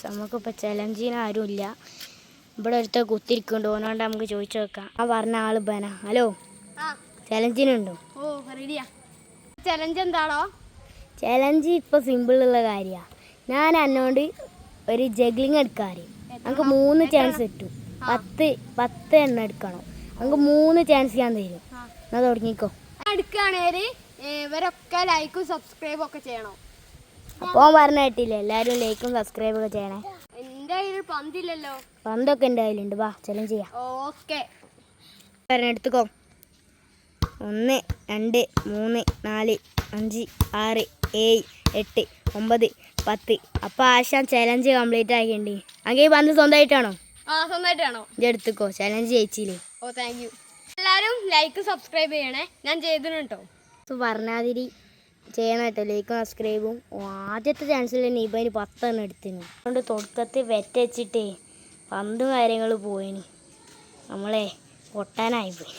നമുക്കിപ്പോൾ ചലഞ്ചിന് ആരുമില്ല. ഇവിടെ ഒരുത്ത കുത്തിരിക്കുന്നുണ്ട്, ഓനോണ്ട് നമുക്ക് ചോദിച്ചു നോക്കാം. ആ പറഞ്ഞ ആൾ ബന. ഹലോ, ചലഞ്ചിനുണ്ടോ? ഓ റെഡിയാ. ചലഞ്ച് എന്താണോ? ചലഞ്ച് ഇപ്പോൾ സിമ്പിളുള്ള കാര്യമാണ്. ഞാൻ എന്നോട് ഒരു ജഗ്ലിങ് എടുക്കാറ്. നമുക്ക് 3 ചാൻസ് കിട്ടും. 10 എണ്ണം എടുക്കണം. നമുക്ക് 3 ചാൻസ് ഞാൻ തരും. എന്നാൽ തുടങ്ങിക്കോ. എടുക്കുകയാണെങ്കിൽ ഇവരൊക്കെ ലൈക്കും സബ്സ്ക്രൈബും ഒക്കെ ചെയ്യണം. അപ്പോൾ പറഞ്ഞ കേട്ടില്ലേ, എല്ലാവരും ലൈക്കും സബ്സ്ക്രൈബും ഒക്കെ ചെയ്യണേ. എൻ്റെ കയ്യിൽ പന്തില്ലല്ലോ. പന്തൊക്കെ എൻ്റെ കയ്യിലുണ്ട്. വാ ചലഞ്ച് ചെയ്യാം. ഓക്കെ, എടുത്തുക്കോ. 1 2 3 4 5 6 7 8 9 10. അപ്പോൾ ആശാൻ ചലഞ്ച് കംപ്ലീറ്റ് ആക്കിണ്ട്. അങ്ങനെ ഈ പന്ത് സ്വന്തമായിട്ടാണോ? സ്വന്തമായിട്ടാണോ? ഇത് എടുത്തുക്കോ, ചലഞ്ച് ജയിച്ചില്ലേ. Oh thank you. എല്ലാവരും ലൈക്ക് സബ്സ്ക്രൈബ് ചെയ്യണേ. ഞാൻ ചെയ്തിട്ടുണ്ട് കേട്ടോ. ഇപ്പോൾ പറഞ്ഞാതിരി ചെയ്യണം കേട്ടോ, ലൈക്കും സബ്സ്ക്രൈബും. ആദ്യത്തെ ചാൻസിൽ തന്നെ ഇപ്പം അതിന് 10 എണ്ണം എടുത്തിരുന്നു. അതുകൊണ്ട് തുടക്കത്തിൽ വെച്ചിട്ടേ പന്തും കാര്യങ്ങൾ പോയിന്, നമ്മളെ പൊട്ടാനായിപ്പോയി.